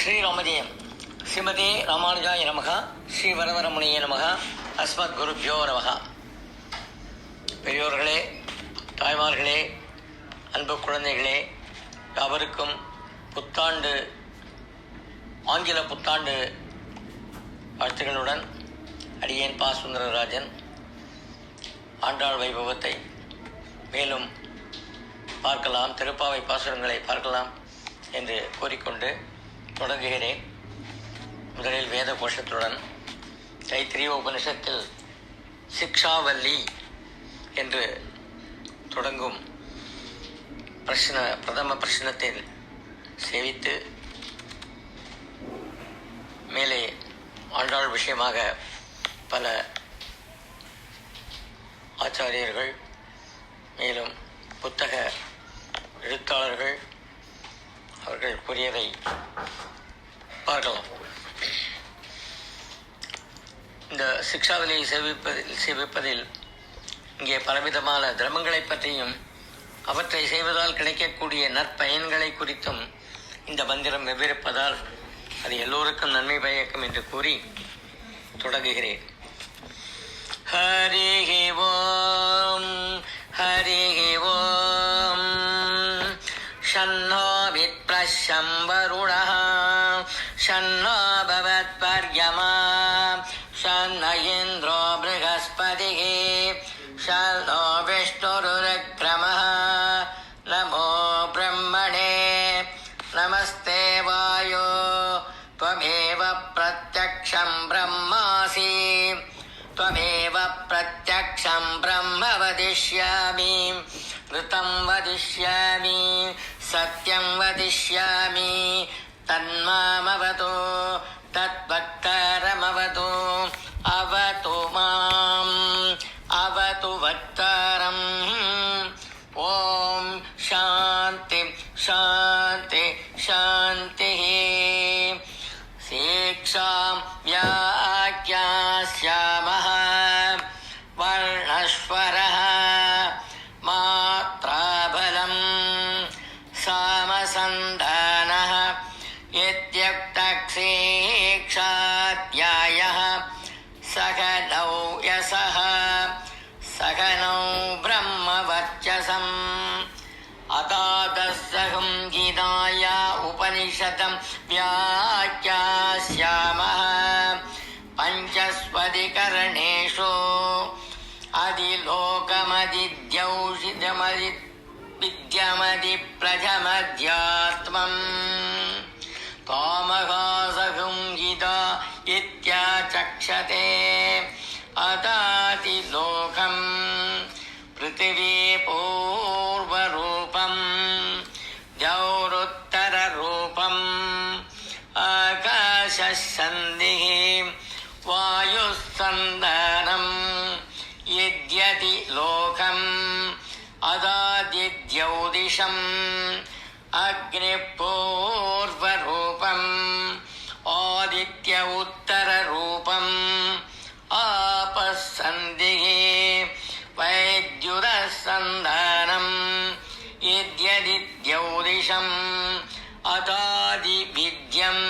ஸ்ரீராமஜெயம். ஸ்ரீமதே ராமானுஜாய நமக. ஸ்ரீ வரவரமுனிய நமக. அஸ்மத் குருப்யோ நமக. பெரியோர்களே, தாய்மார்களே, அன்பு குழந்தைகளே, யாவருக்கும் புத்தாண்டு, ஆங்கில புத்தாண்டு வாழ்த்துக்களுடன் அடியேன் பா. சுந்தரராஜன் ஆண்டாள் வைபவத்தை மேலும் பார்க்கலாம், திருப்பாவை பாசுரங்களை பார்க்கலாம் என்று கூறிக்கொண்டு தொடங்குகிறேன். முதலில் வேத கோஷத்துடன் தைத்திரிய உபனிஷத்தில் சிக்ஷாவல்லி என்று தொடங்கும் பிரதம பிரஷ்னத்தில் சேவித்து மேலே ஆண்டாள் விஷயமாக பல ஆச்சாரியர்கள் மேலும் புத்தக எழுத்தாளர்கள் அவர்கள் கூறியதை பார்க்கலாம். இந்த சிக்ஷாவலியை சேவிப்பதில் இங்கே பலவிதமான தர்மங்களை பற்றியும் அவற்றை செய்வதால் கிடைக்கக்கூடிய நற்பயன்களை குறித்தும் இந்த மந்திரம் விவரிப்பதால் அது எல்லோருக்கும் நன்மை பயக்கும் என்று கூறி தொடங்குகிறேன். ஹரிஹி ஓம் ஹரிஹி ஓம் ஷன்னோ விப்ரஷம் வருணः ஷன்னோ பவத்பர்யமா ஷன்ன இந்திரோ ப்ருஹஸ்பதிः ஷன்னோ விஷ்ணுருக்ரமः நமோ பிரம்மணே நமஸ்தே வாயோ த்வமேவ பிரத்யக்ஷம் பிரம்மாசி த்வமேவ பிரத்யக்ஷம் பிரம்ம வதிஷ்யாமி ருதம் வதிஷ்யாமி சத்யம் வதிஷ்யாமி தன்மாமவது தத்வக்தாரமவது அவது மாம் அவது வக்தாரம். ஓம் சாந்தி சாந்தி சாந்தி. சிக்ஷாம் வியாக்யாஸ்யாமஹ வர்ணஸ்வரஹ மாத்ராபலம் சாமசந்தானஹ இத்யுக்தக்ஷீக்ஷாத்யாயः சகனௌ யசः சகனௌ பிரம்மவர்ச்சசம் அதாதஸ்ஸஹம் கீதாய உபனிஷதம் வியாக்யாஸ்யாமஹ பஞ்சஸ்வதிகரணேஷு அதிலோகமதித்யௌஷிதமதி வித்யமதி பிரஜமத்யாத்மம் காமகாசகம் கீதா இத்யாசக்ஷதே அதாதிலோகம் பிருத்திவி பூர்வரூபம் ஜௌருத்தரரூபம் ஆகாசசந்திஹி வாயுசந்தானம் யத்யதி லோகம் அதாதித்யௌதிஷம் அக்னிபூர்வரூபம் ஆதித்ய உத்தரரூபம் ஆபசந்திஹி வைத்யுதசந்தானம் யத்யதித்யௌதிஷம் அதாதிவித்யம்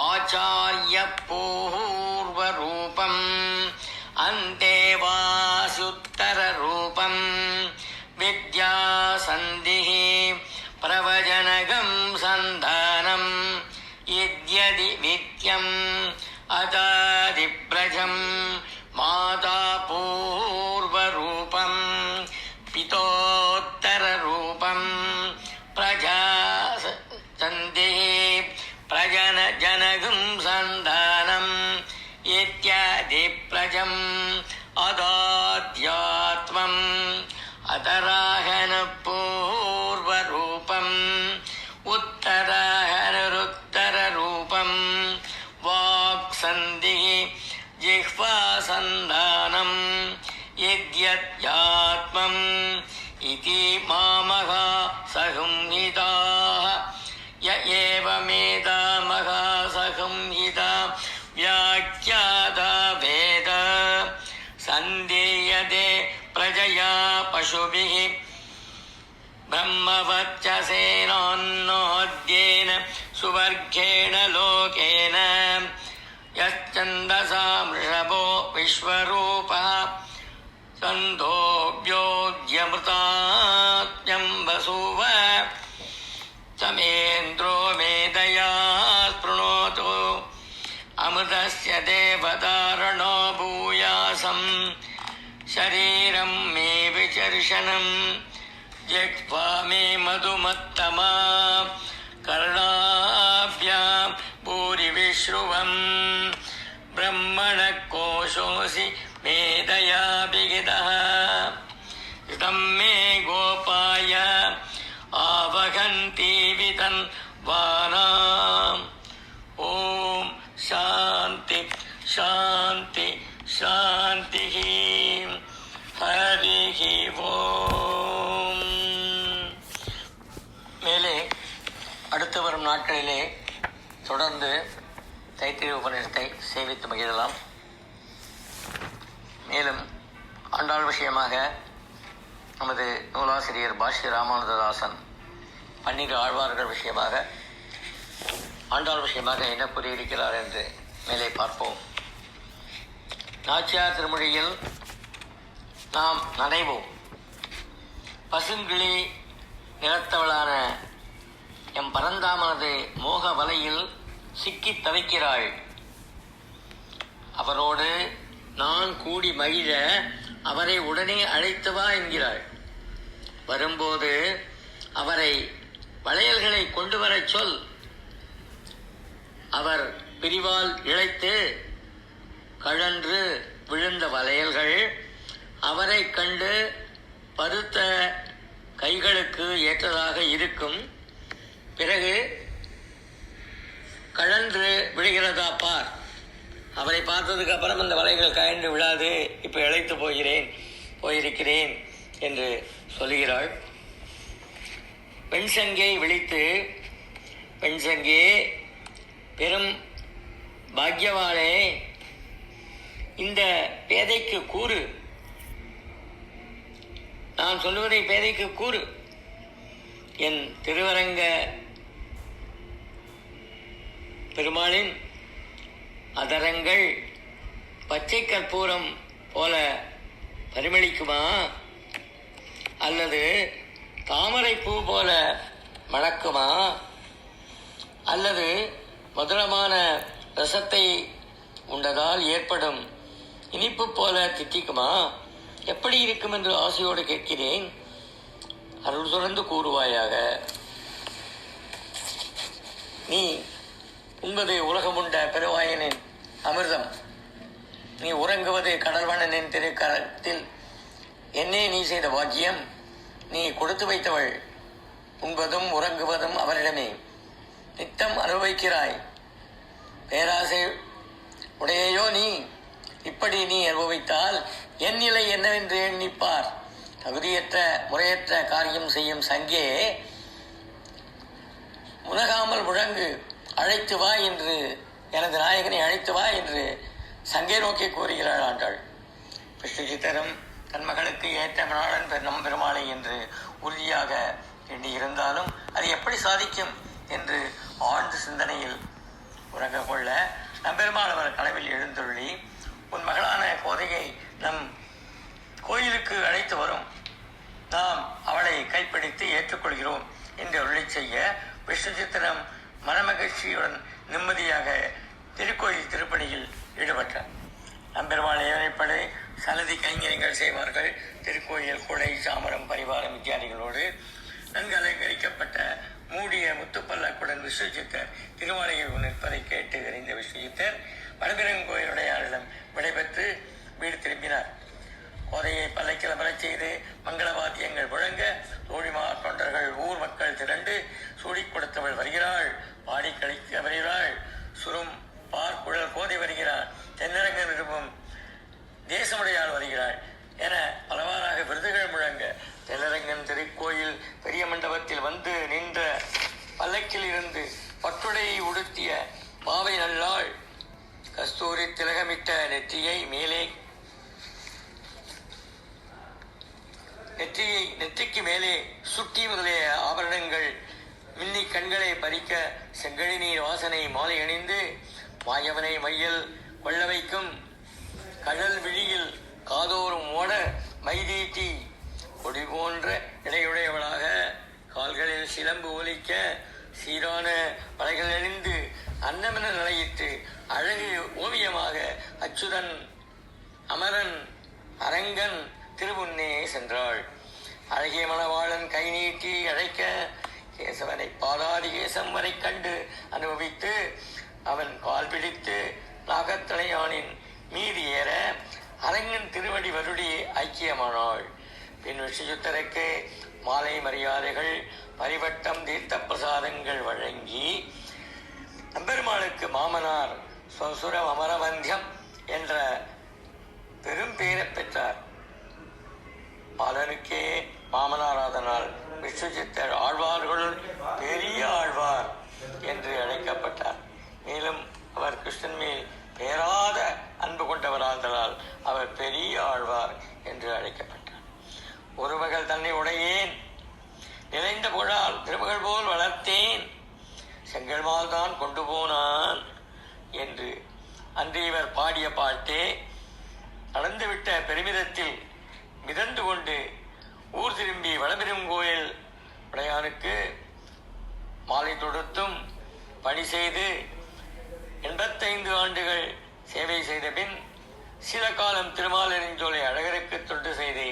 ஆச்சார்யபூர்வரூபம் அந்தேவாசுத்தரரூபம் வித்யாசந்திஹி பிரவஜனகம் சந்தானம் யத்யதி வித்யம் அதாதிப்ரஜம் மாதா பூர்வரூபம் பிதோத்தரரூபம் பிரஜாசந்திஹி பிரஜனஜனகம் சந்தானம் இத்யாதி பிரஜம் அதாத்யாத்மம் அதராகன பூர்வரூபம் உத்தராகனருத்தரரூபம் வாக்சந்திஹி ஜிஹ்வாசந்தானம் யத்யத்யாத்மம் இதி மாமகா சகம்ஹிதாः ய ஏவமேதாமகா சகம்ஹிதா வியாக்யாதா வேத சந்தேயதே பிரஜயா பசுபிஹி பிரம்மவச்சசேனோன்னோத்யேன सुवर्गेण लोकेन यश्चन्दसा वृषभो विश्वरूपः सन्दोभ्योऽद्यमृतात्यं वसुव समेन्द्रो मेधया स्पृणोतु अमृतस्य देवतारणो भूयासं शरीरं मे विचर्षणं जिह्वा मे मधुमत्तमा कर्णाभ्यां भूरिविश्रुवम् ब्रह्मणः कोशोऽसि मेधया विगितः इदं मे गोपाय आवहन्ति वितन्वानाम् ॐ शान्ति शान्ति शान्तिः हरिः ஓம். மேலே அடுத்து வரும் நாட்களிலே தொடர்ந்து தைத்திரிய உபநிஷத்தை சேவித்து மகிழலாம். மேலும் ஆண்டாள் விஷயமாக நமது நூலாசிரியர் பாஷ்ய ராமானுஜதாசன் 12 ஆழ்வார்கள் விஷயமாக ஆண்டாள் விஷயமாக என்ன கூறியிருக்கிறார் என்று மேலே பார்ப்போம். நாச்சியார் திருமொழியில் நாம் நனைவோம். பசுங்கிளி நிறத்தவளான எம் பரந்தாமனது மோக வலையில் சிக்கி தவிக்கிறாள். அவரோடு நான் கூடி மகிழ அவரை உடனே அழைத்து வா என்கிறாள். வரும்போது அவரை வளையல்களை கொண்டு வரச் சொல். அவர் பிரிவால் இழைத்து கழன்று விழுந்த வளையல்கள் அவரை கண்டு பருத்த கைகளுக்கு ஏற்றதாக இருக்கும். பிறகு கழன்று விழுகிறதா பார். அவரை பார்த்ததுக்கு அப்புறம் அந்த வலைகள் கழன்று விழாது, இப்போ இழைத்து போயிருக்கிறேன் என்று சொல்கிறாள். பெண்சங்கை விழித்து, பெண்சங்கே பெரும் பாக்யவானே, இந்த பேதைக்கு கூறு, நான் சொல்லுவதை பேதைக்கு கூறு. என் திருவரங்க பெருமாளின் அதரங்கள் பச்சை கற்பூரம் போல பரிமளிக்குமா, அல்லது தாமரை பூ போல மணக்குமா, அல்லது மதுரமான ரசத்தை உண்டதால் ஏற்படும் இனிப்பு போல தித்திக்குமா? எப்படி இருக்கும் என்று ஆசையோடு கேட்கிறேன். அருள் தொடர்ந்து கூறுவாயாக. நீ உண்பது உலகமுண்ட பெருவாயனின் அமிர்தம். நீ உறங்குவது கடல்வண்ணனின் திருக்கரத்தில். என்னே நீ செய்த பாக்கியம். நீ கொடுத்து வைத்தவள். உண்பதும் உறங்குவதும் அவரிடமே. நித்தம் அனுபவிக்கிறாய். பேராசை உடையையோ நீ. இப்படி நீ அனுபவித்தால் என் நிலை என்னவென்று எண்ணிப்பார். தகுதியற்ற முறையற்ற காரியம் செய்யும் சங்கே, முனகாமல் முழங்கு, அழைத்து வா என்று, எனது நாயகனை அழைத்து வா என்று சங்கே நோக்கி கூறுகிறாள் ஆண்டாள். விஷ்ணு சித்தரும் தன் மகளுக்கு ஏற்ற மணாளன் நம் பெருமாளை என்று உறுதியாக எண்ணியிருந்தாலும் அது எப்படி சாதிக்கும் என்று ஆழ்ந்த சிந்தனையில் உறங்க கொள்ள நம்பெருமாள் அவர் கனவில் எழுந்துள்ளி, உன் மகளான கோதையை நம் கோயிலுக்கு அழைத்து வரும், நாம் அவளை கைப்பிடித்து ஏற்றுக்கொள்கிறோம் என்று அருளி செய்ய விஷ்ணு சித்திரம் மனமகிழ்ச்சியுடன் நிம்மதியாக திருக்கோயில் திருப்பணியில் ஈடுபட்டார். நம்பெருமாள் ஏவனைப்படி சன்னதி கைங்கரியங்கள் செய்வார்கள். திருக்கோயில் குடை சாமரம் பரிவாரம் இத்தியாதிகளோடு நன்கு அலங்கரிக்கப்பட்ட மூடிய முத்துப்பல்லக்குடன் விஸ்வஜித்தர் திருமாலையில் நிற்பதை கேட்டு அறிந்த விஸ்வஜித்தர் வடபிரங்கோயிலுடையாரிடம் விடைபெற்று வீடு திரும்பினார். கோதையை பல்லக்கில் அமரச் செய்து மங்கள வாத்தியங்கள் முழங்க தோழிமார் தொண்டர்கள் ஊர் மக்கள் திரண்டு சூடிக் கொடுத்தவள் வருகிறாள். பாடி கழிக்க வருகிறாள். சுரும் பார்க்குழல் கோதை வருகிறாள். தென்னரங்க நிருபம் தேசமுடையாள் வருகிறாள் என பலவாறாக விருதுகள் முழங்க தென்னரங்கன் திருக்கோயில் பெரிய மண்டபத்தில் வந்து நின்ற பல்லக்கில் இருந்து பட்டுடையை உடுத்திய பாவை நல்லாள் கஸ்தூரி திலகமிட்ட நெற்றிக்கு மேலே சுட்டி முதலிய ஆபரணங்கள் மின்னி கண்களை பறிக்க செங்கழி நீர் வாசனை மாலை அணிந்து மாயவனை மையல் கொள்ள வைக்கும் கடல் விழியில் காதோறும் ஓட மைதீட்டி கொடி போன்ற இடையுடையவளாக கால்களில் சிலம்பு ஒலிக்க சீரான வளைகள் அணிந்து அன்னமென நிலையிட்டு அழகு ஓவியமாக அச்சுதன் அமரன் அரங்கன் திருமுன்னே சென்றாள். அழகிய மணவாளன் கை நீட்டி அழைக்க கேசவனை பாதாதி கேசம் வரை கண்டு அனுபவித்து அவன் கால் பிடித்து நாகத்தலையானின் மீது ஏற அரங்கன் திருவடி வருடி ஐக்கியமானாள். பின் விஷ்ணுசித்தருக்கு மாலை மரியாதைகள் பரிவட்டம் தீர்த்த பிரசாதங்கள் வழங்கி நம்பெருமாளுக்கு மாமனார் சொசுர அமரவந்தியம் என்ற பெரும் பெயரை பெற்றார். பாலனுக்கே மாமனாராதனால் விஷ்ணுசித்தர் ஆழ்வார்களுள் பெரிய ஆழ்வார் என்று அழைக்கப்பட்டார். மேலும் அவர் கிருஷ்ணன் மேல் பேராத அன்பு கொண்டவராதலால் அவர் பெரிய ஆழ்வார் என்று அழைக்கப்பட்டார். ஒரு மகள் தன்னை உடையேன் நிறைந்த புகழால் திருமகள் போல் வளர்த்தேன் செங்கல்மால் தான் கொண்டு போனான் என்று அன்று இவர் பாடிய பாட்டே நடந்துவிட்ட பெருமிதத்தில் மிதந்து கொண்டு ஊர் திரும்பி வளபெருங்கோயில் உடையானுக்கு மாலை தொடுத்தும் பணி செய்து 85 ஆண்டுகள் சேவை செய்த பின் சில காலம் திருமாலிருஞ்சோலை அழகருக்கு தொண்டு செய்து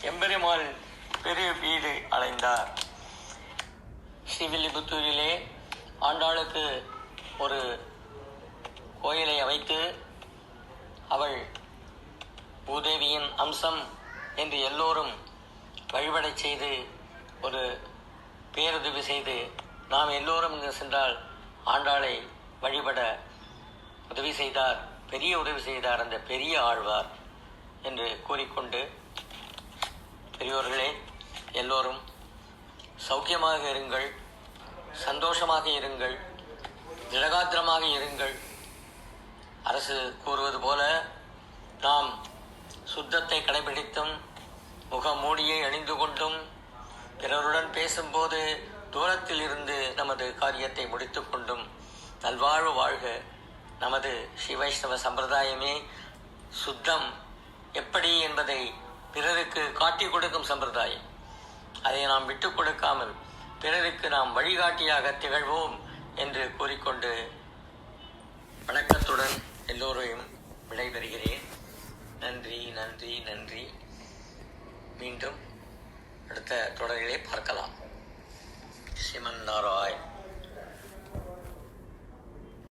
எம்பெருமாள் பெரு வீடு அடைந்தார். ஸ்ரீவில்லிபுத்தூரிலே ஆண்டாளுக்கு ஒரு கோயிலை அமைத்து அவள் பூதேவியின் அம்சம் என்று எல்லோரும் வழிபடச் செய்து ஒரு பேருதவி செய்து நாம் எல்லோரும் இங்கு சென்றால் ஆண்டாளை வழிபட உதவி செய்தார், பெரிய உதவி செய்தார் அந்த பெரிய ஆழ்வார் என்று கூறிக்கொண்டு, பெரியோர்களே எல்லோரும் சௌக்கியமாக இருங்கள், சந்தோஷமாக இருங்கள், திடகாத்திரமாக இருங்கள். அரசு கூறுவது போல நாம் சுத்தத்தை கடைபிடித்தும் முகமூடியை அணிந்து கொண்டும் பிறருடன் பேசும்போது தூரத்தில் இருந்து நமது காரியத்தை முடித்து கொண்டும் நல்வாழ்வு வாழ்க. நமது ஸ்ரீ வைஷ்ணவ சம்பிரதாயமே சுத்தம் எப்படி என்பதை பிறருக்கு காட்டிக் கொடுக்கும் சம்பிரதாயம். அதை நாம் விட்டுக் கொடுக்காமல் பிறருக்கு நாம் வழிகாட்டியாக திகழ்வோம் என்று கூறிக்கொண்டு வணக்கத்துடன் எல்லோரையும் விடைபெறுகிறேன். நன்றி நன்றி நன்றி. மீண்டும் அடுத்த தொடரிலே பார்க்கலாம். ஸ்ரீமன் நாராயண்.